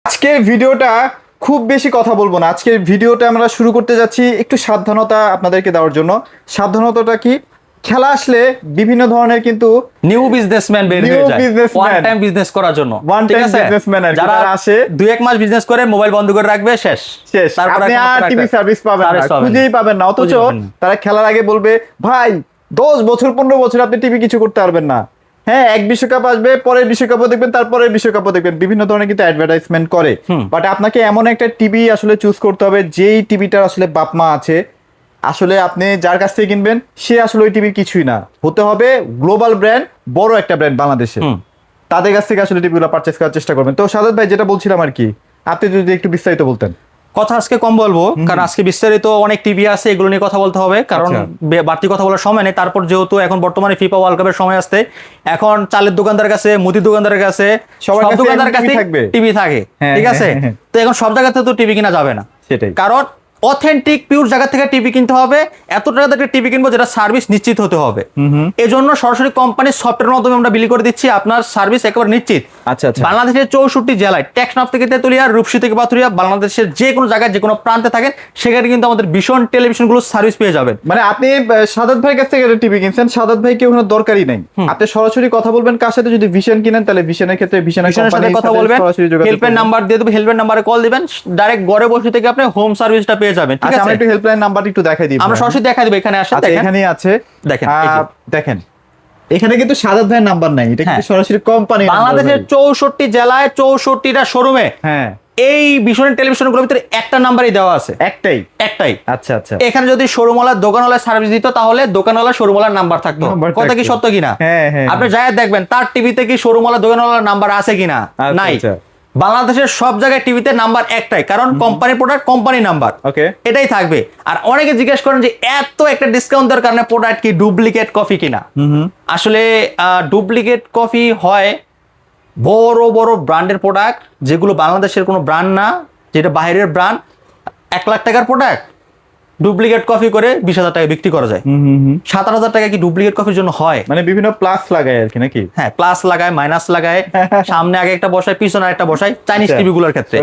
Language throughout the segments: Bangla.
আজকের ভিডিওটা খুব বেশি কথা বলবো না। আজকের ভিডিওটা আমরা শুরু করতে যাচ্ছি একটু সাবধানতা আপনাদেরকে দেওয়ার জন্য। সাবধানতাটা কি? খেলা আসলে বিভিন্ন ধরনের কিন্তু নিউ বিজনেসম্যান বের হয়ে যায় ওয়ান টাইম বিজনেস করার জন্য। ঠিক আছে, যারা আসে 2-1 মাস বিজনেস করে মোবাইল বন্ধ করে রাখবে, শেষ। আপনি আর টিভি সার্ভিস পাবেন না, খুঁজেই পাবেন না। অথচ তারা খেলার আগে বলবে ভাই 10 বছর 15 বছর আপনি টিভি কিছু করতে পারবেন না। হ্যাঁ, এক বিশ্বকাপ আসবে, পরের বিশ্বকাপও দেখবেন, তারপরের বিশ্বকাপও দেখবেন, বিভিন্ন ধরনের কিন্তু অ্যাডভার্টাইজমেন্ট করে। বাট আপনাকে এমন একটা টিভি আসলে চুজ করতে হবে যেই টিভিটার আসলে বাপ মা আছে। আসলে আপনি যার কাছ থেকে কিনবেন সে আসলে ওই টিভির কিছুই না, হতে হবে গ্লোবাল ব্র্যান্ড, বড় একটা ব্র্যান্ড বাংলাদেশে। তাদের কাছ থেকে আসলে টিভিগুলো পারচেস করার চেষ্টা করবেন। তো সাদাত ভাই, যেটা বলছিলাম আর কি, আপনি যদি একটু বিস্তারিত বলতেন। কথা আজকে কম বলবো, কারণ আজকে বিস্তারিত অনেক টিভি আছে, এগুলো নিয়ে কথা বলতে হবে, কারণ বাড়তি কথা বলার সময় নেই। তারপর যেহেতু এখন বর্তমানে ফিফা ওয়ার্ল্ড কাপের সময় আসতে, এখন চালের দোকানদার কাছে, মুদির দোকানদারের কাছে, সব দোকানদারের কাছে টিভি থাকে। ঠিক আছে, তো এখন সব জায়গাতে তো টিভি কিনা যাবে না, সেটাই। কারণ অথেন্টিক পিওর জায়গা থেকে টিভি কিনতে হবে। এত টাকা দিয়ে টিভি কিনবো যেটা সার্ভিস নিশ্চিত হতে হবে। এজন্য সরাসরি কোম্পানির সফটওয়্যারের মাধ্যমে আমরা বিলি করে দিচ্ছি, আপনার সার্ভিস একেবারে নিশ্চিত। আচ্ছা আচ্ছা। বাংলাদেশের 64 জেলায়, টেকনাফ থেকে তেতুলিয়া, রূপসী থেকে পাথুরিয়া, বাংলাদেশের যে কোনো জায়গায় যে কোনো প্রান্তে থাকেন, সেখানে কিন্তু আমাদের ভীষণ টেলিভিশনগুলো সার্ভিস পেয়ে যাবেন। মানে আপনি সাদাত ভাইয়ের কাছ থেকে টিভি কিনছেন, সাদাত ভাইকে ওখানে দরকারই নাই, আপনি সরাসরি কথা বলবেন কার সাথে। যদি ভিশন কিনেন তাহলে ভিশনের ক্ষেত্রে ভিশনের সাথে কথা বলবেন, হেল্পলাইন নাম্বার দিয়ে দেবো, হেল্পলাইন নাম্বারে কল দিবেন, ডাইরেক্ট ঘরে বসে থেকে আপনি হোম সার্ভিসটা পেয়ে যাবেন। ঠিক আছে, আমরা একটু হেল্পলাইন নাম্বারটা একটু দেখাই দিই। আমরা সরাসরি দেখাই দিব, এখানে আসেন, দেখেন এখানেই আছে, দেখেন দেখেন এখানে কিন্তু সাদাত ভাইয়ের নাম্বার নাই, এটা কিন্তু সরাসরি কোম্পানি। বাংলাদেশের 64 জেলায় 64টা শোরুমে হ্যাঁ এই ভীষণ টেলিভিশনগুলোর ভিতরে একটা নাম্বারই দেওয়া আছে, একটাই। আচ্ছা আচ্ছা। এখানে যদি শোরুমওয়ালা দোকানওয়ালা সার্ভিস দিত, তাহলে দোকানওয়ালা শোরুমওয়ালার নাম্বার থাকতো। কথা কি সত্য কিনা? আপনি যাই দেখবেন তার টিভিতে কি শোরুমওয়ালা দোকানওয়ালার নাম্বার আছে কিনা, নাই। বাংলাদেশের সব জায়গায় টিভিতে নাম্বার একটাই, কারণ কোম্পানি প্রোডাক্ট কোম্পানি নাম্বার, এটাই থাকবে। আর অনেকে জিজ্ঞেস করেন যে এত একটা ডিসকাউন্ট দেওয়ার কারণে প্রোডাক্ট কি ডুপ্লিকেট কপি কিনা। আসলে ডুপ্লিকেট কপি হয় বড় বড় ব্র্যান্ডের প্রোডাক্ট, যেগুলো বাংলাদেশের কোনো ব্র্যান্ড না, যেটা বাইরের ব্র্যান্ড। 1 লাখ টাকার প্রোডাক্ট ডুপ্লিকেট কপি করে 20,000 টাকা বিক্রি করা যায়। 7,000 টাকা কি ডুপ্লিকেট কপির জন্য হয়? মানে বিভিন্ন প্লাস লাগায় আর কি, নাকি? হ্যাঁ, প্লাস লাগায়, মাইনাস লাগায়, সামনে আগে একটা বসায়, পিছনে একটা বসায়, চাইনিজ টিভি গুলোর ক্ষেত্রে।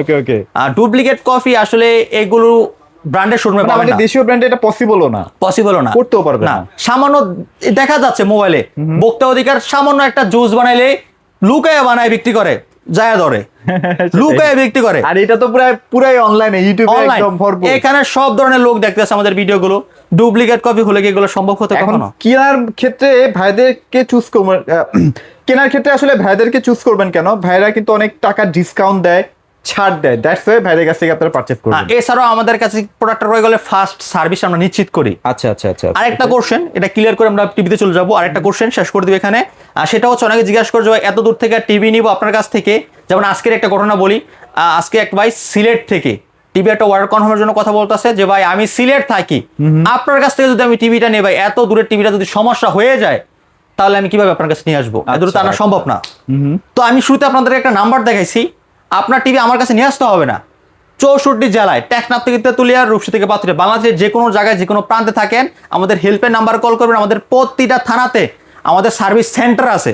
আর ডুপ্লিকেট কপি আসলে এগুলো ব্র্যান্ডের শোরুমে পাবেন না, আমাদের দেশীয় ব্র্যান্ডে এটা পসিবলও না, করতেও পারবে না। সামান্য দেখা যাচ্ছে মোবাইলে ভোক্তা অধিকার, সামান্য একটা জুস বানাইলে লুকায় বানায় বিক্রি করে, যায় ধরে লুকায় বিক্রি করে। আর এটা তো পুরাই অনলাইনে, ইউটিউবে একদম ভরপুর। এখানে সব ধরনের লোক দেখতেছে আমাদের ভিডিওগুলো। ডুপ্লিকেট কপি হলে কি এগুলো সম্ভব হতে কখনো? কেনার ক্ষেত্রে ভাইদেরকে চুজ করবেন, কেনার ক্ষেত্রে আসলে ভাইদেরকে চুজ করবেন কেন? ভাইরা কিন্তু অনেক টাকা ডিসকাউন্ট দেয়, ছাড় দেয়, দ্যাটস ওয়াই ভাইদের কাছ থেকে আপনারা পারচেজ করবেন। এছাড়াও আমাদের কাছে প্রোডাক্টটা রয়ে গেলে ফার্স্ট সার্ভিস আমরা নিশ্চিত করি। আচ্ছা আচ্ছা আচ্ছা। আরেকটা কোশ্চেন, এটা ক্লিয়ার করে আমরা টিভিতে চলে যাবো, আরেকটা কোশ্চেন শেষ করে দিব এখানে। আর সেটা হচ্ছে, অনেকে জিজ্ঞাসা করছে এত দূর থেকে টিভি নিব আপনার কাছ থেকে। যেমন আজকের একটা ঘটনা বলি, আজকে এক ভাই সিলেট থেকে টিভি একটা অর্ডার কনফার্মের জন্য কথা বলতেছে যে ভাই আমি সিলেট থাকি, আপনার কাছ থেকে যদি আমি টিভিটা নিই, ভাই এত দূরের টিভিটা যদি সমস্যা হয়ে যায় তাহলে আমি কিভাবে আপনার কাছে নিয়ে আসবো? এত দূর তো আনা সম্ভব না। তো আমি শুরুতে আপনাদের একটা নাম্বার দেখাইছি, আপনার টিভি আমার কাছে নিয়ে আসতে হবে না। 64 জেলায়, টেকনাফ থেকে তেতুলিয়া, রূপসী থেকে পাথুরিয়া, বাংলাদেশের যে কোনো জায়গায় যে কোনো প্রান্তে থাকেন, আমাদের হেল্পের নাম্বার কল করবেন। আমাদের প্রতিটা থানাতে আমাদের সার্ভিস সেন্টার আছে।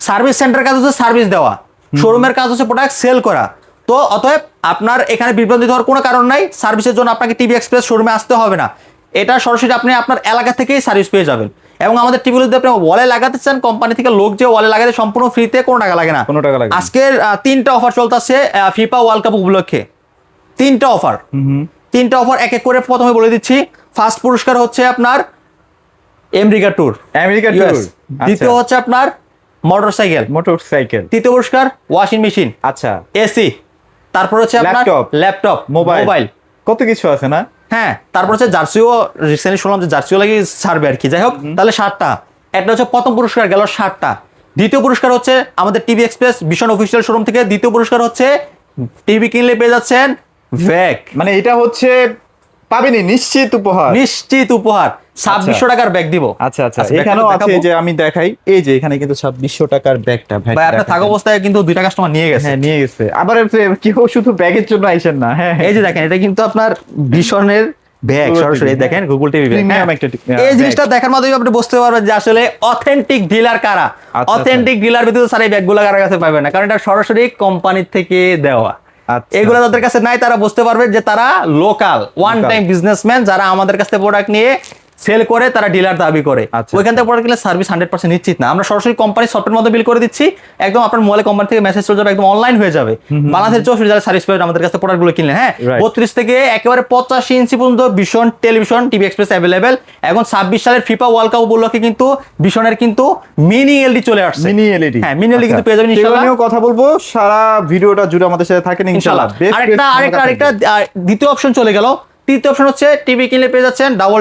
সার্ভিস সেন্টারের কাজ হচ্ছে সার্ভিস দেওয়া, শোরুমের কাজ হচ্ছে প্রোডাক্ট সেল করা। তো অতএব আপনার এখানে বিভ্রান্তি হওয়ার কোনো কারণ নাই। সার্ভিসের জন্য আপনাকে টিভি এক্সপ্রেস শোরুমে আসতে হবে না, এটা সরাসরি আপনি আপনার এলাকা থেকেই সার্ভিস পেয়ে যাবেন। এবং আমাদের টিভিগুলো যদি আপনি ওয়ালে লাগাতে চান, কোম্পানি থেকে লোক যে ওয়ালে লাগাতে সম্পূর্ণ ফ্রিতে, কোনো টাকা লাগে না। আজকের 3টা অফার চলতেছে ফিফা ওয়ার্ল্ড কাপ উপলক্ষে। 3টা অফার, 3টা অফার এক এক করে প্রথমে বলে দিচ্ছি। ফার্স্ট পুরস্কার হচ্ছে আপনার আমেরিকা ট্যুর, দ্বিতীয় হচ্ছে আপনার মোটরসাইকেল, তৃতীয় পুরস্কার ওয়াশিং মেশিন, আচ্ছা এসি, তারপর হচ্ছে আপনার ল্যাপটপ, মোবাইল, কত কিছু আছে না? হ্যাঁ, তারপর হচ্ছে জার্সিও, রিসেন্টলি শুনলাম যে জার্সিও লাগি ছাড়বে আর কি। যাই হোক, তাহলে 7টা। একটা হচ্ছে প্রথম পুরস্কার গেল 7টা। দ্বিতীয় পুরস্কার হচ্ছে আমাদের টিভি এক্সপ্রেস ভীষণ অফিসিয়াল শোরুম থেকে দ্বিতীয় পুরস্কার হচ্ছে টিভি কিনলে পেয়ে যাচ্ছেন ব্যাগ। মানে এটা হচ্ছে পাবেনি নিশ্চিত উপহার, 2600 টাকার ব্যাগ দিব। আচ্ছা আচ্ছা, এখানেও আছে যে আমি দেখাই, এই যে এখানে কিন্তু 2600 টাকার ব্যাগটা ভাই আপনার থাকা অবস্থায় কিন্তু 2টা কাস্টমার নিয়ে গেছে। হ্যাঁ, নিয়ে গেছে। আবার কেউ শুধু ব্যাগের জন্য আইছেন না। হ্যাঁ, এই যে দেখেন, এটা কিন্তু আপনার ভীষণের ব্যাগ, সরাসরি দেখেন গুগল টিভি ব্যাগ। এই জিনিসটা দেখার মাধ্যমে আপনি বুঝতে পারবেন যে আসলে অথেন্টিক ডিলার কারা। অথেন্টিক ডিলার ভিতরে স্যার এই ব্যাগগুলো কার কাছে পাবেন না, কারণ এটা সরাসরি কোম্পানি থেকে দেওয়া। আচ্ছা। এগুলো যাদের কাছে নাই তারা বুঝতে পারবে যে তারা লোকাল ওয়ান টাইম বিজনেসম্যান, যারা আমাদের কাছে প্রোডাক্ট নিয়ে সেল করে তারা ডিলার দাবি করে। আচ্ছা, ওইখান থেকে প্রোডাক্ট কিনলে সার্ভিস 100% নিশ্চিত না। আমরা সরাসরি কোম্পানি সফটওয়্যার মধ্যে বিল করে দিচ্ছি, একদম আপনার মোবাইলে কোম্পানি থেকে মেসেজ চলে যাবে, একদম অনলাইন হয়ে যাবে। বাংলাদেশের 64 জেলায় সার্ভিস পাবেন আমাদের কাছে প্রোডাক্টগুলো কিনলে। হ্যাঁ, Right. 32 থেকে একেবারে 85 ইঞ্চি পর্যন্ত ভীষণ টেলিভিশন টিভি এক্সপ্রেস অ্যাভেলেবেল। এখন 26 সালের ফিফা ওয়ার্ল্ড কাপ উপলক্ষে কিন্তু ভীষণের কিন্তু মিনি এলডি চলে আসছে। মিনি এলইডি, হ্যাঁ, মিনি এলডি কিন্তু পেয়ে যাবেন ইনশাআল্লাহ। সেগুলো নিয়েও কথা বলবো, সারা ভিডিওটা জুড়ে আমাদের সাথে থাকেন ইনশাআল্লাহ। আরেকটা দ্বিতীয় অপশন চলে গেল। তৃতীয় অপশন হচ্ছে টিভি কিনলে পেয়ে যাচ্ছেন ডাবল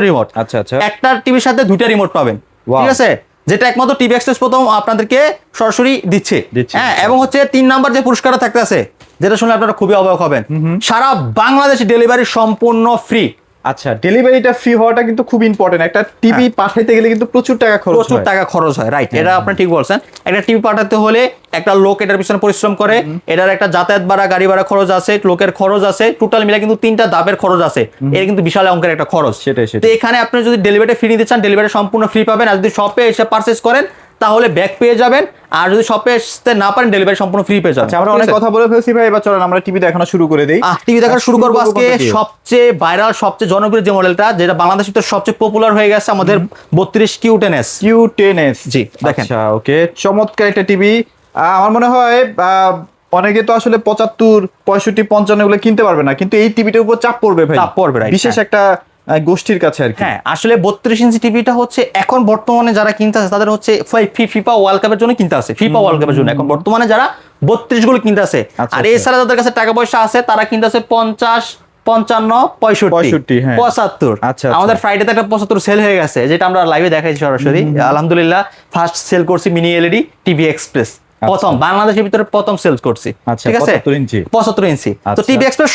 রিমোট। আচ্ছা আচ্ছা। একটা টিভির সাথে দুইটা রিমোট পাবেন, Wow. ঠিক আছে, যেটা একমাত্র টিভি এক্সপ্রেস প্রথম আপনাদেরকে সরাসরি দিচ্ছে। দিচ্ছে। হ্যাঁ, এবং হচ্ছে 3 নাম্বার যে পুরস্কারটা থাকতেছে, যেটা শুনলে আপনারা খুবই অবাক হবেন, সারা বাংলাদেশে ডেলিভারি সম্পূর্ণ ফ্রি। আচ্ছা, ডেলিভারিটা ফ্রি হওয়াটা কিন্তু খুব ইম্পর্টেন্ট। একটা টিভি পাঠাইতে গেলে কিন্তু প্রচুর টাকা খরচ হয়। রাইট, এটা আপনি ঠিক বলছেন। একটা টিভি পাঠাতে হলে একটা লোক এটার পিছনে পরিশ্রম করে, এটার একটা যাতায়াত ভাড়া, গাড়ি ভাড়া খরচ আছে, লোকের খরচ আছে, টোটাল মিলে কিন্তু 3টা ধাপের খরচ আছে। এর কিন্তু বিশাল অঙ্কের একটা খরচ। সেটাই। তো এখানে আপনি যদি ডেলিভারি ফ্রি নিতে চান, ডেলিভারি সম্পূর্ণ ফ্রি পাবেন। আর যদি শপে এসে পারচেজ করেন তাহলে ব্যাক পেয়ে যাবেন, আর যদি শপে আসতে না পারেন ডেলিভারি সম্পূর্ণ ফ্রি পেয়ে যাবেন। আচ্ছা, আমরা অনেক কথা বলে ফেলছি ভাই, এবার চলেন আমরা টিভি দেখানো শুরু করে দেই। টিভি দেখা শুরু করবো আজকে সবচেয়ে ভাইরাল, সবচেয়ে জনপ্রিয় যে মডেলটা, যেটা বাংলাদেশে তো সবচেয়ে পপুলার হয়ে গেছে, আমাদের 32 Q10s। জি, দেখেন। আচ্ছা, ওকে, চমৎকার একটা টিভি। আমার মনে হয় অনেকে তো আসলে 75, 65, 55 এগুলো কিনতে পারবে না, কিন্তু এই টিভিটার উপর চাপ পড়বে ভাই, চাপ পড়বে, right, বিশেষ হ্যাঁ। একটা গোষ্ঠীর কাছে আর কি। হ্যাঁ, আসলে 32 ইঞ্চি টিভিটা হচ্ছে এখন বর্তমানে যারা কিনতে আছে তাদের হচ্ছে ফিফা ওয়ার্ল্ড কাপের জন্য কিনতে আছে, ফিফা ওয়ার্ল্ড কাপের জন্য এখন বর্তমানে যারা 32 গুলো কিনতে আছে। আচ্ছা, আর এছাড়া যাদের কাছে টাকা পয়সা আছে তারা কিনতে আছে 50, 55, 65, হ্যাঁ। 75। আচ্ছা। আমাদের ফ্রাইডেতে একটা 75 সেল হয়ে গেছে, যেটা আমরা লাইভে দেখাইছি সরাসরি। আলহামদুলিল্লাহ, ফার্স্ট সেল করছি মিনি এলইডি টিভি এক্সপ্রেস, প্রথম বাংলাদেশের ভিতরে প্রথম সেল করছি। আচ্ছা, ঠিক আছে, 75 ইঞ্চি। তো আচ্ছা। টিভি এক্সপ্রেস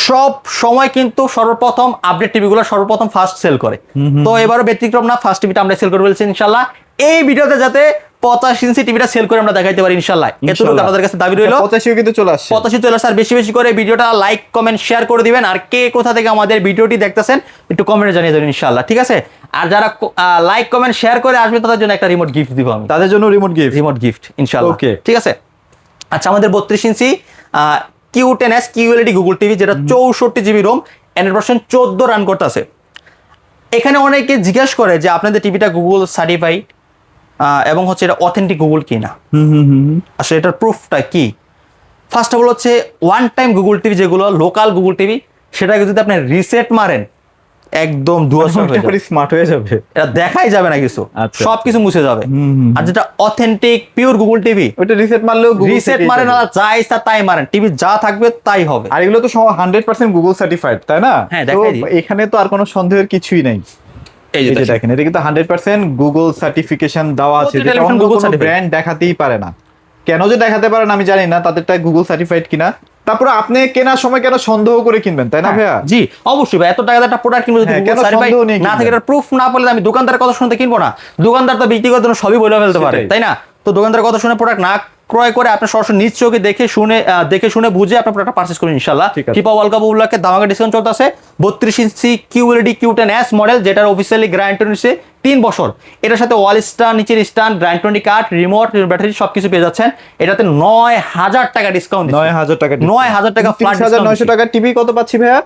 সব সময় কিন্তু সর্বপ্রথম আপডেট টিভিগুলো সর্বপ্রথম ফার্স্ট সেল করে। তো এবারও ব্যতিক্রম না, ফার্স্ট টিভিটা আমরা সেল করে ফেলছি ইনশাআল্লাহ। এই ভিডিওতে যাতে 85 ইঞ্চি টিভিটা সেল করে আমরা দেখাইতে পারি ইনশাআল্লাহ, এতটুকু আপনাদের কাছে দাবি রইল। 85 কিন্তু চলে আসছে। 85 চলে আসছে। আর বেশি বেশি করে ভিডিওটা লাইক, কমেন্ট, শেয়ার করে দিবেন। আর কে কোথা থেকে আমাদের ভিডিওটি দেখতেছেন একটু কমেন্টে জানিয়ে দেবেন ইনশাআল্লাহ, ঠিক আছে। আর যারা লাইক, কমেন্ট, শেয়ার করে আসবে তাদের জন্য একটা রিমোট গিফট দিব আমি, তাদের জন্য রিমোট গিফট ইনশাআল্লাহ, Okay. ঠিক আছে। আচ্ছা, আমাদের 32 ইঞ্চি Q10s QLED গুগল টিভি, যেটা 64 জিবি রোম, 100% 14 রান করতেছে। এখানে অনেকে জিজ্ঞাসা করে যে আপনাদের টিভিটা গুগল সার্টিফাইড এবং হচ্ছে এটা অথেন্টিক গুগল কিনা। আসলে এটার প্রুফটা কি? ফার্স্ট অফ অল হচ্ছে ওয়ান টাইম গুগল টিভি, যেগুলো লোকাল গুগল টিভি, সেটাকে যদি আপনি রিসেট মারেন একদম স্মার্ট হয়ে যাবে, এটা দেখাই যাবে না কিছু, আচ্ছা। সবকিছু মুছে যাবে। আর যেটা অথেন্টিক পিওর গুগল টিভি, ওটা রিসেট মারলেও রিসেট মারেন না, যা ইচ্ছা তাই মারেন, টিভি যা থাকবে তাই হবে। আর এগুলো তো 100% গুগল সার্টিফাইড, তাই না? হ্যাঁ, তো দেখাই দিই। এখানে তো আর কোনো সন্দেহের কিছুই নাই। এই যে দেখেন, দেখেন, এটা কিন্তু 100% গুগল সার্টিফিকেশন দেওয়া আছে, প্রতিটা যেটা টেলিফোন অন্য Google কোনো certified। ব্র্যান্ড দেখাতেই পারে না। কেন যে দেখাতে পারে না আমি জানি না, তাদেরটা গুগল সার্টিফাইড কিনা। তারপরে আপনি কেনার সময় কেন সন্দেহ করে কিনবেন, তাই না ভাইয়া? জি, অবশ্যই ভাই, এত টাকা দিয়ে একটা প্রোডাক্ট কিনবো যদি হ্যাঁ, গুগল কেন সার্টিফাইড সন্দেহ নিয়ে না থাকে, কিনবেন? এটা প্রুফ না পেলে আমি দোকানদারের কথা শুনতে কিনবো না। দোকানদার তো ব্যক্তিগত জন্য সবই বলে ফেলতে পারে, সেটাই। তাই না? তো দোকানদারের কথা শুনে প্রোডাক্ট না ক্রয় করে আপনি সরাসরি নিজ চোখে দেখে শুনে বুঝে আপনার প্রোডাক্ট পারচেজ করুন ইনশাআল্লাহ। ঠিক আছে। ফিফা ওয়ার্ল্ড কাপ উপলক্ষে দামাকা ডিসকাউন্ট চলতেছে। 32 ইঞ্চি QLED Q10s মডেল, যেটার অফিসিয়ালি গ্যারান্টি রয়েছে 3 বছর। এটার সাথে ওয়াল স্টার, নিচের stand, grind 20 card, remote, battery সবকিছু পেয়ে যাচ্ছেন। এটাতে 9000 টাকা ডিসকাউন্ট, 9000 টাকা, 9000 টাকা ফ্ল্যাট ডিসকাউন্ট। 3900 টাকা টিভি কত পাচ্ছি ভাইয়া?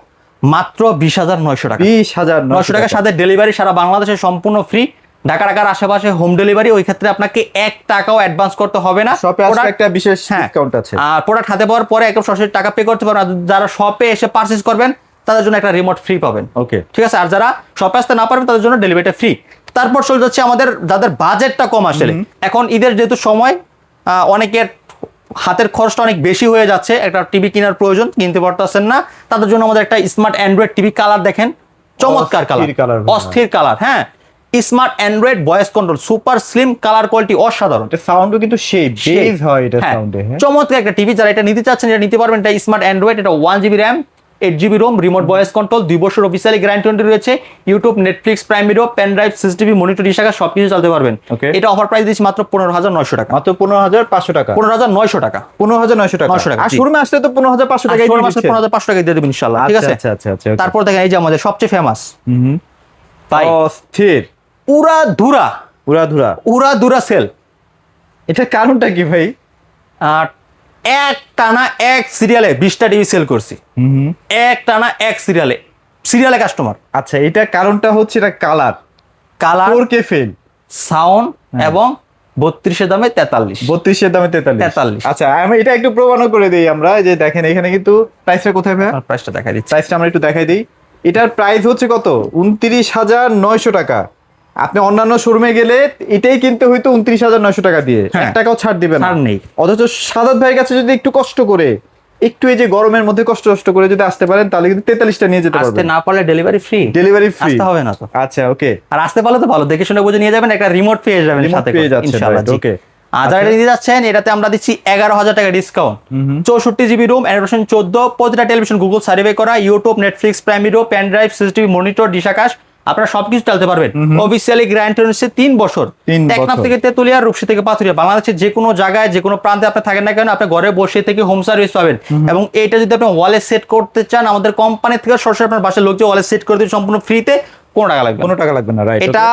মাত্র 20900 টাকা। 20900 টাকার সাথে ডেলিভারি সারা বাংলাদেশে সম্পূর্ণ ফ্রি। ঢাকার আশেপাশে হোম ডেলিভারি, ওই ক্ষেত্রে আপনাকে 1 টাকাও অ্যাডভান্স করতে হবে না। শপে আসলে একটা বিশেষ ডিসকাউন্ট আছে। আর প্রোডাক্ট হাতে পাওয়ার পরে একদম সরাসরি টাকা পে করতে পারবেন। আর যারা শপে এসে পারচেজ করবেন তাদের জন্য একটা রিমোট ফ্রি পাবেন, ওকে, ঠিক আছে। আর যারা শপে আসতে না পারবেন তাদের জন্য ডেলিভারিটা ফ্রি। তারপর চলে যাচ্ছে আমাদের যাদের বাজেটটা কম, আসলে এখন ঈদের যেহেতু সময়, অনেকের হাতের খরচটা অনেক বেশি হয়ে যাচ্ছে, একটা টিভি কেনার প্রয়োজন, কিনতে পারতেছেন না, তাদের জন্য আমাদের একটা স্মার্ট অ্যান্ড্রয়েড টিভি। কালার দেখেন, চমৎকার কালার, অস্থির কালার। হ্যাঁ, smart Android voice control, super slim, colour quality অসাধারণ। এটা সাউন্ডও কিন্তু সেই বেজ হয় এটা সাউন্ডে। চমৎকার একটা টিভি, যারা এটা নিতে চাচ্ছেন এটা নিতে পারবেন। এটা স্মার্ট অ্যান্ড্রয়েড, এটা 1GB RAM, 8GB ROM, remote voice control, 2 বছর অফিসিয়ালি গ্যারান্টি রয়েছে। YouTube, Netflix, Prime Video, pen drive, CCTV, monitor, dish আকার সবকিছু চালাতে পারবেন। এটা অফার প্রাইস দিচ্ছি মাত্র 15900 টাকা, মাত্র 15500 টাকা, 15900 টাকা, 15900 টাকা। আর শোরুমে আসলে তো 15500 টাকায় দিয়ে দিচ্ছেন। 15500 টাকা দিয়ে দেবেন ইনশাআল্লাহ, ঠিক আছে। আচ্ছা। তারপর দেখেন এই যে আমাদের সবচেয়ে ফেমাস ভাই, অস্থির উড়াধুরা সেল। এটার কারণটা কি ভাই? এক টানা এক সিরিয়ালে 20টা টিভি সেল করছি, এক টানা এক সিরিয়ালে কাস্টমার। আচ্ছা, এটা কারণটা হচ্ছে এটা কালার 4K ফেল, সাউন্ড এবং 32 দামে 43, 32 দামে 43। আচ্ছা, আমি এটা একটু প্রমাণও করে দিই আমরা, যে দেখেন এখানে কিন্তু প্রাইসটা কোথায় ভাই, প্রাইসটা দেখাই দিচ্ছি। প্রাইসটা আমরা একটু দেখাই দিই। এটার প্রাইস হচ্ছে কত, 29,900 টাকা। আপনি অন্যান্য শোরুমে গেলে এটাই কিনতে হয়তো 29,900 টাকা দিয়ে, 1 টাকাও ছাড় দিবেন না। অথচ সাদাত ভাইয়ের কাছে যদি একটু কষ্ট করে, একটু এই যে গরমের মধ্যে কষ্ট করে যদি আসতে পারেন, তাহলে কিন্তু 43টা নিয়ে যেতে পারবেন। আসতে না পারলে ডেলিভারি ফ্রি, আসতে হবে না তো। আচ্ছা, ওকে। আর আসতে পারলে তো ভালো, দেখে শুনে বুঝে নিয়ে যাবেন, একটা রিমোট পেয়ে যাবেন সাথে ইনশাআল্লাহ। ওকে, আর এটা নিতে যাচ্ছেন, এটাতে আমরা দিচ্ছি 11,000 টাকা ডিসকাউন্ট, 64 জিবি রুম, অ্যান্ড্রয়েড 14, প্রতিটা টেলিভিশন গুগল সার্ভে করা, YouTube, Netflix, Prime Video, pen drive, CCTV, monitor, dish Akash, আপনারা সবকিছু চালাতে পারবেন। অফিসিয়ালি গ্যারান্টি হচ্ছে 3 বছর। টেকনাফ থেকে তেতুলিয়া, রূপসী থেকে পাথুরিয়া, বাংলাদেশের যে কোনো জায়গায় যে কোনো প্রান্তে আপনি থাকেন না কেন, আপনি ঘরে বসে থেকে হোম সার্ভিস পাবেন। এবং এইটা যদি আপনি ওয়ালে সেট করতে চান, আমাদের কোম্পানি থেকে সরাসরি আপনার বাসার লোক যে ওয়ালে সেট করে দিবে সম্পূর্ণ ফ্রিতে, কোনো টাকা লাগবে না। রাইট, এটা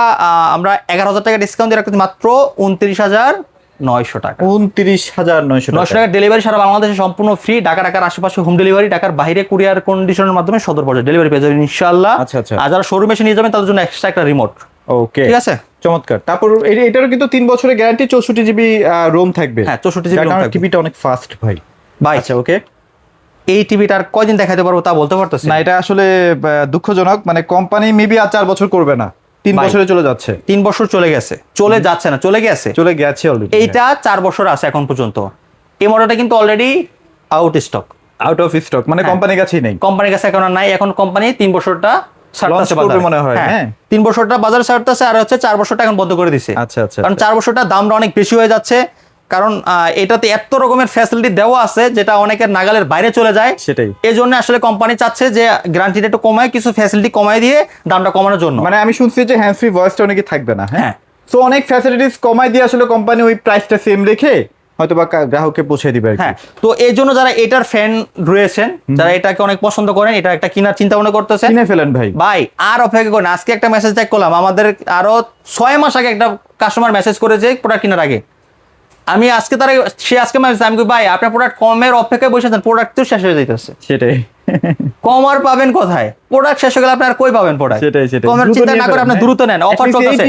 আমরা 11,000 টাকা ডিসকাউন্ট দিয়ে রাখতেছি মাত্র 29,900 টাকা। 29,900 টাকা ডেলিভারি সারা বাংলাদেশে সম্পূর্ণ ফ্রি। ঢাকার আশেপাশে হোম ডেলিভারি, ঢাকার বাইরে কুরিয়ার কন্ডিশনের মাধ্যমে সদর পর্যায়ে ডেলিভারি পেয়ে যাবেন ইনশাআল্লাহ। আচ্ছা। আর যারা শোরুমে এসে নিয়ে যাবেন তাদের জন্য এক্সট্রা একটা রিমোট। ওকে, ঠিক আছে, চমৎকার। তারপর এটারও কিন্তু 3 বছরের গ্যারান্টি, 64 জিবি রোম থাকবে। হ্যাঁ, 64 জিবি রোম থাকবে। টিভিটা অনেক ফাস্ট ভাই। আচ্ছা, ওকে। এই টিভিটার কয়দিন দেখাতে পারবো তা বলতে পারতেছি না, এটা আসলে দুঃখজনক, মানে কোম্পানি মেবি আর 4 বছর করবে না, 3 বছরে চলে যাচ্ছে। 3 বছর চলে গেছে, চলে যাচ্ছে না, চলে গেছে অলরেডি। এইটা 4 বছর আছে এখন পর্যন্ত। এই মডেলটা কিন্তু অলরেডি আউট অফ স্টক, মানে কোম্পানির কাছেই নেই, কোম্পানির কাছে এখন নাই। এখন কোম্পানি 3 বছরটা ছাড়তেছে বাজারে মনে হয়। হ্যাঁ, 3 বছরটা বাজারে ছাড়তেছে, আর হচ্ছে 4 বছরটা এখন বন্ধ করে দিছে। আচ্ছা। কারণ 4 বছরটা দামটা অনেক বেশি হয়ে যাচ্ছে, কারণ এটাতে এত রকমের ফ্যাসিলিটি দেওয়া আছে যেটা অনেকের নাগালের বাইরে চলে যায়। সেটাই, এই জন্য আসলে কোম্পানি চাচ্ছে যে গ্যারান্টিটা একটু কমায়, কিছু ফ্যাসিলিটি কমায় দিয়ে দামটা কমানোর জন্য। মানে আমি শুনছি যে হ্যান্ড ফ্রি ভয়েসটা অনেকে থাকবে না। হ্যাঁ, সো অনেক ফ্যাসিলিটিস কমায় দিয়ে আসলে কোম্পানি ওই প্রাইসটা সেম রেখে হয়তো বা গ্রাহককে পৌঁছে দিবে। হ্যাঁ, তো এই জন্য যারা এটার ফ্যান রয়েছেন, যারা এটাকে অনেক পছন্দ করেন, এটা একটা কেনার চিন্তা ভাবনা করতেছেন, কিনে ফেলেন ভাই। আর অপেক্ষা করেন। আজকে একটা মেসেজ চেক করলাম, আমাদের আরো 6 মাস আগে একটা কাস্টমার মেসেজ করেছে প্রোডাক্ট কেনার আগে। আমি আজকে সে আজকে মেসেজ, আমি ভাই আপনার প্রোডাক্ট কমের অপেক্ষায় বসে আছেন, প্রোডাক্ট তো শেষ হয়ে যাইতেছে। সেটাই, কম আর পাবেন কোথায়? প্রোডাক্ট শেষ হয়ে গেলে আপনি আর কই পাবেন প্রোডাক্ট? সেটাই। কমের চিন্তা না করে আপনি দ্রুত নেন, অফার চলতেছে।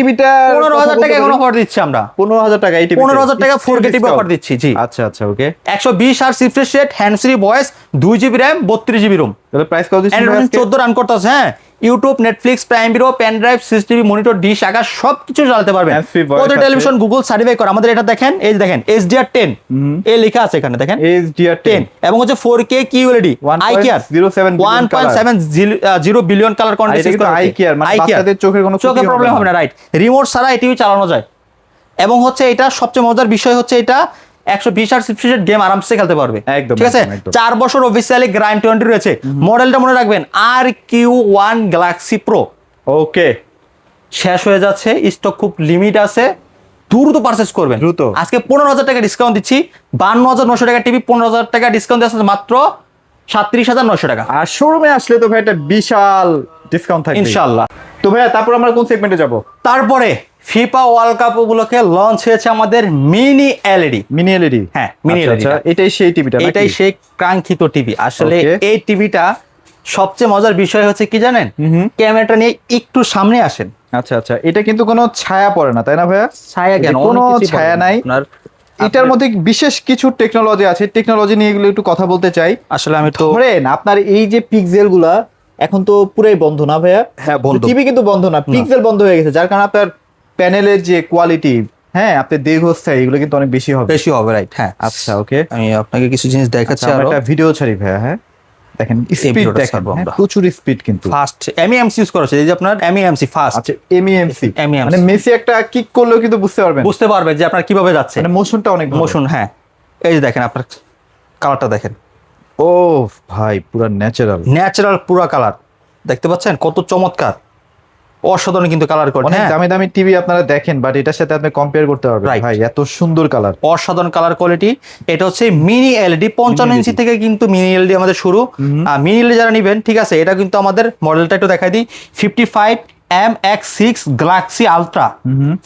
15,000 টাকা এখন অফার দিচ্ছি আমরা, 15,000 টাকা। 15,000 টাকা 4K টিভি অফার দিচ্ছি। জি, আচ্ছা, okay. 120 hertz refresh rate, hand free voice, 2 GB RAM, 32 GB ROM. তাহলে প্রাইস কত দিচ্ছেন? অ্যান্ড্রয়েড 14 রান করতেছে। হ্যাঁ, YouTube, Netflix, Prime Video, pen drive, CCTV, monitor, dish Akash সবকিছু চালাতে পারবেন। ওদের টেলিভিশন গুগল সার্টিফাই করা। আমাদের এটা দেখেন, এই দেখেন HDR10 এই লেখা আছে এখানে, দেখেন HDR10 এবং হচ্ছে 4K QLED IKR 1.70 billion colour contrast. IKR মানে বাচ্চাদের চোখের কোনো প্রবলেম হবে না। রাইট, রিমোট ছাড়া এই টিভি চালানো যায়। এবং হচ্ছে এটা সবচেয়ে মজার বিষয় হচ্ছে এটা 120 হার্জ রিফ্রেশ রেট, গেম আরামসে খেলতে পারবে। ঠিক আছে, 4 বছর অফিসিয়ালি গ্যারান্টি রয়েছে। মডেলটা মনে রাখবেন RQ1 গ্যালাক্সি প্রো। ওকে, শেষ হয়ে যাচ্ছে, স্টক খুব লিমিট আছে, দ্রুত পারচেজ করবেন। আজকে 15,000 টাকা ডিসকাউন্ট দিচ্ছি, 52,900 টাকা টিভি, 15,000 টাকা ডিসকাউন্ট দিচ্ছে মাত্র 37,900 টাকা। আর শোরুমে আসলে তো ভাই একটা বিশাল ডিসকাউন্ট থাকবে ইনশাআল্লাহ। তো ভাই তারপর আমরা কোন সেগমেন্টে যাব? তারপরে ফিফা ওয়ার্ল্ড কাপ উপলক্ষে লঞ্চ হয়েছে আমাদের মিনি এলইডি। হ্যাঁ, মিনি এলইডি। এটাই সেই টিভিটা, এটাই সেই কাঙ্ক্ষিত টিভি। আসলে এই টিভিটা সবচেয়ে মজার বিষয় হচ্ছে কি জানেন, ক্যামেরাটা নিয়ে একটু সামনে আসেন। আচ্ছা, এটা কিন্তু কোনো ছায়া পড়ে না, তাই না ভাইয়া? ছায়া কেন? কোনো ছায়া নাই। এটার মধ্যে বিশেষ কিছু টেকনোলজি আছে, টেকনোলজি নিয়ে এগুলো একটু কথা বলতে চাই। আসলে আমি তো ধরেন আপনার এই যে পিক্সেল গুলা এখন তো পুরাই বন্ধ না ভাইয়া? হ্যাঁ, বন্ধ। টিভি কিন্তু বন্ধ না, পিক্সেল বন্ধ হয়ে গেছে, যার কারণে আপনার প্যানেলের যে কোয়ালিটি, হ্যাঁ, আপনার দীর্ঘস্থায়ী, এগুলো কিন্তু অনেক বেশি হবে। রাইট। হ্যাঁ, আচ্ছা, ওকে। আমি আপনাকে কিছু জিনিস দেখাচ্ছি। আর একটা ভিডিও ছাড়ি ভাইয়া। হ্যাঁ, দেখেন স্পিড, দেখেন প্রচুর স্পিড, কিন্তু ফাস্ট MEMC ইউজ করা হচ্ছে। এই যে আপনার MEMC ফাস্ট। আচ্ছা, MEMC মানে মেসি একটা কিক করলেও কিন্তু বুঝতে পারবেন যে আপনার কিভাবে যাচ্ছে, মানে মোশনটা অনেক মোশন। হ্যাঁ, এই যে দেখেন আপনার কালারটা দেখেন। ও ভাই, পুরো ন্যাচারাল পুরো কালার দেখতে পাচ্ছেন, কত চমৎকার, অসাধারণ কিন্তু কালার কোড। অনেক দামি দামি টিভি আপনারা দেখেন, বাট এটার সাথে আপনি কম্পেয়ার করতে পারবেন ভাই, এত সুন্দর কালার, অসাধারণ কালার কোয়ালিটি। এটা হচ্ছে মিনি এলইডি, 55 ইঞ্চি থেকে কিন্তু মিনি এলইডি আমাদের শুরু। আর মিনি এলইডি যারা নেবেন, ঠিক আছে, এটা কিন্তু আমাদের মডেলটা একটু দেখাই দিই, 55MX6 Galaxy ultra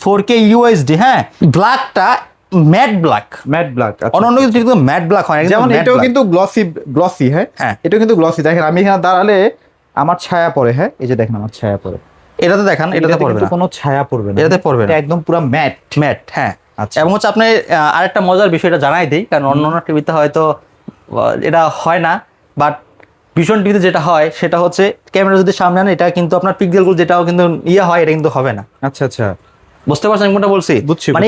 4K UHD। হ্যাঁ, ব্ল্যাকটা ম্যাট ব্ল্যাক। ম্যাট ব্ল্যাক, অন্য কিছু কিন্তু ম্যাট ব্ল্যাক হয় না, যেমন এটাও কিন্তু গ্লসি। হ্যাঁ, এটাও কিন্তু গ্লসি। দেখেন আমি এখানে দাঁড়ালে আমার ছায়া পড়ে। হ্যাঁ, এই যে দেখেন আমার ছায়া পড়ে। এটাতে দেখেন, এটাতে পড়বে না, কোনো ছায়া পড়বে না, এটাতে পড়বে না, এটা একদম পুরো ম্যাট। হ্যাঁ। আচ্ছা। এবং হচ্ছে আপনি আরেকটা মজার বিষয়টা জানাই দিই, কারণ অন্য টিভিতে হয়তো এটা হয় না, বাট ভীষণ টিভিতে যেটা হয় সেটা হচ্ছে ক্যামেরা যদি সামনে আনে, এটা কিন্তু আপনার পিক্সেলগুলো যেটাও কিন্তু হয়, এটা কিন্তু হবে না। আচ্ছা আচ্ছা, বুঝতে পারছেন কোনটা বলছি? বুঝছি। মানে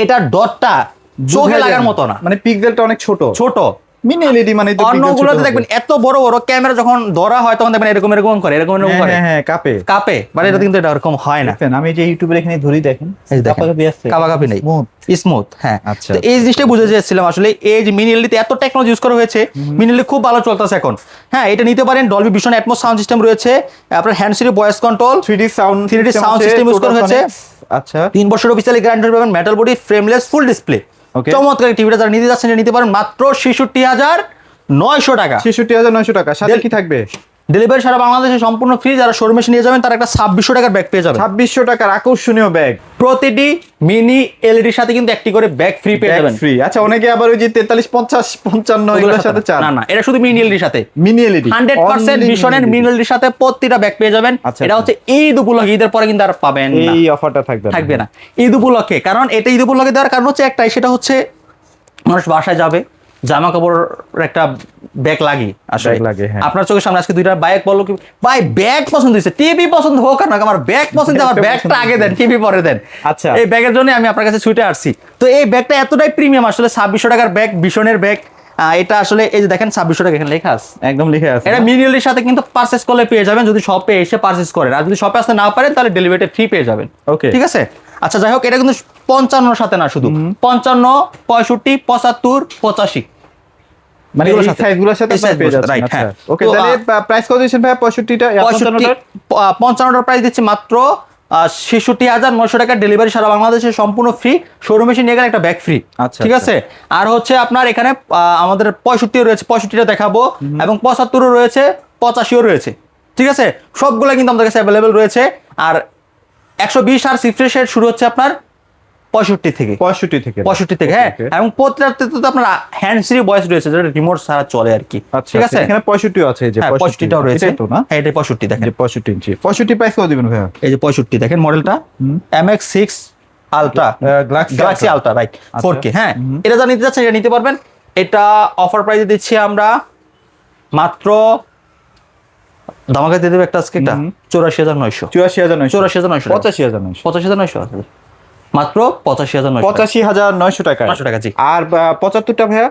এটার ডটটা চোখে লাগার মতো না, মানে পিক্সেলটা অনেক ছোট মিনি এলইডি। মানে অন্যগুলোতে দেখবেন এত বড় বড় ক্যামেরা যখন ধরা হয় তখন দেখবেন এরকম এরকম করে, এরকম এরকম করে, হ্যাঁ কাপে। মানে এটা কিন্তু এরকম হয় না। আমি যে ইউটিউবে এখানে ধরি দেখেন, কাপাকাপি নেই, স্মুথ। হ্যাঁ, আচ্ছা। তো এই জিনিসটা বুঝে যাচ্ছিলাম আসলে, এই যে মিনি এলইডিতে এত টেকনোলজি ইউজ করা হয়েছে, মিনি এলইডি খুব ভালো চলতেছে এখন। হ্যাঁ, এটা নিতে পারেন, Dolby vision atoms sound system রয়েছে, আপনার hand free voice control, 3D sound system use করা হয়েছে। আচ্ছা, 3 বছর অফিসিয়ালি গ্যারান্টি পাবেন, metal body, frameless, full display. চমৎকার টিভিটা যারা নিতে যাচ্ছেন নিতে পারেন মাত্র ৬৬,৯০০ টাকা। ৬৬,৯০০ টাকা। সাথে কি থাকবে? ডেলিভারি সারা বাংলাদেশে সম্পূর্ণ ফ্রি। যারা শোরুমে নিয়ে যাবেন তারা একটা ২৬০০ টাকার ব্যাগ পেয়ে যাবেন। ২৬০০ টাকার আকর্ষণীয় ব্যাগ। প্রতিটি মিনি এলইডির সাথে কিন্তু একটি করে ব্যাগ ফ্রি পেয়ে যাবেন। ফ্রি। আচ্ছা, অনেকে আবার ওই যে ৪৩, ৫০, ৫৫ এগুলোর সাথে চান। না, এটা শুধু মিনি এলইডির সাথে। মিনি এলইডি 100% ভিশনের মিনি এলইডির সাথে প্রতিটা ব্যাগ পেয়ে যাবেন। এটা হচ্ছে ঈদ উপলক্ষে, ঈদের পরে কিন্তু আর পাবেন না, এই অফারটা থাকবে না ঈদ উপলক্ষে। কারণ এটা ঈদ উপলক্ষে দেওয়ার কারণ হচ্ছে একটাই, সেটা হচ্ছে মানুষ বাসায় যাবে, জামা কাপড়ের একটা ব্যাগ লাগে আসলে। আপনার চোখের সামনে আজকে দুইটা বাইক বললো কি ভাই ব্যাগ পছন্দ হয়েছে, টিভি পছন্দ হোক না, আমার ব্যাগ পছন্দ, আমার ব্যাগটা আগে দেন, টিভি পরে দেন। আচ্ছা, এই ব্যাগের জন্য আমি আপনার কাছে ছুটে আসছি। তো এই ব্যাগটা এতটাই প্রিমিয়াম আসলে, ২৬০০ টাকার ব্যাগ, ভিশনের ব্যাগ। এটা আসলে এই যে দেখেন ২৬০০ টাকা এখানে লেখা আছে, একদম লিখে আছে। এটা মিনি এলইডির সাথে কিন্তু পারচেজ করলে পেয়ে যাবেন, যদি শপে এসে পারচেজ করেন। আর যদি শপে আসতে না পারেন তাহলে ডেলিভারি ফ্রি পেয়ে যাবেন। ওকে, ঠিক আছে। আচ্ছা, যাই হোক, এটা কিন্তু ৫৫ সাথে না, শুধু ৫৫, ৬৫, ৭৫, ৮৫, মানে এই সাইজগুলোর সাথে পেয়ে যাচ্ছেন। রাইট, হ্যাঁ। ওকে, তাহলে প্রাইস কত দিচ্ছেন ভাই? 65টা 55টার প্রাইস দিচ্ছি মাত্র ৬৬,৯০০ টাকা। ডেলিভারি সারা বাংলাদেশে সম্পূর্ণ ফ্রি। শোরুমে এসে নিয়ে গেলে একটা ব্যাগ ফ্রি। ঠিক আছে। আর হচ্ছে আপনার এখানে আমাদের 65 রয়েছে, 65টা দেখাবো, এবং 75 রয়েছে, 85 রয়েছে। ঠিক আছে, সবগুলো কিন্তু আমাদের কাছে অ্যাভেলেবেল রয়েছে। আর 120 আর রিফ্রেশ শুরু হচ্ছে আপনার 65 থেকে। হ্যাঁ, এবং প্রত্যেকটাতে তো আপনার হ্যান্ড ফ্রি ভয়েস রয়েছে, যেটা রিমোট ছাড়া চলে আর কি। ঠিক আছে, এখানে 65 আছে, এই যে 65টাও রয়েছে। তো না, এটা 65 দেখেন, 65 ইঞ্চি। 65 প্রাইস কত দিবেন ভাই? এই যে 65 দেখেন, মডেলটা MX6 ultra, Galaxy ultra, right, 4K। হ্যাঁ, এটা যা নিতে যাচ্ছেন এটা নিতে পারবেন। এটা অফার প্রাইসে দিচ্ছি আমরা মাত্র, ধামাকা দিয়ে দেবে একটা আজকে, এটা ৮৪,৯০০। ৮৪,৯০০ আছে মাত্র, ৮৫,৯০০ টাকা। জি। আর ৭৫টা ভাইয়া?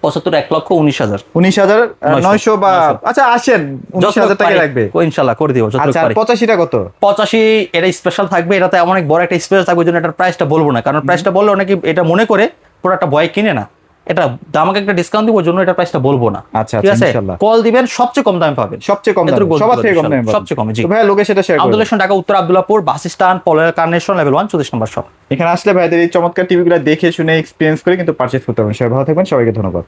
৭৫ ১,১৯,০০০। ১৯,৯০০ বা আচ্ছা আসেন ১৯,০০০ টাকা লাগবে ইনশাআল্লাহ করে দিব। আচ্ছা, ৮৫টা কত? 85 এটা স্পেশাল থাকবে, এটাতে অনেক বড় একটা স্পেস থাকবে, ওই জন্য এটার প্রাইসটা বলবো না, কারণ প্রাইসটা বললে অনেকে এটা মনে করে প্রোডাক্টটা বয় কিনে না। এটা দামাকে একটা ডিসকাউন্ট দিব, ওই জন্য এটা প্রাইসটা বলবো না। আচ্ছা, ঠিক আছে, ইনশাআল্লাহ কল দিবেন, সবচেয়ে কম দামে পাবেন। সবচেয়ে কম দামে, সবার থেকে কম দামে, সবচেয়ে কম। জি ভাই, লোকেশনটা শেয়ার করুন। আব্দুল ঢাকা, উত্তর আব্দুল্লাহপুর বাস স্ট্যান্ড, পলের কার্নেশন, লেভেল 1, 34 নম্বর শপ। এখানে আসলে ভাইদের এই চমৎকার টিভিগুলো দেখে শুনে এক্সপেরিয়েন্স করে কিন্তু পারচেজ করতে পারবেন। সবাই ভালো থাকবেন, সবাইকে ধন্যবাদ।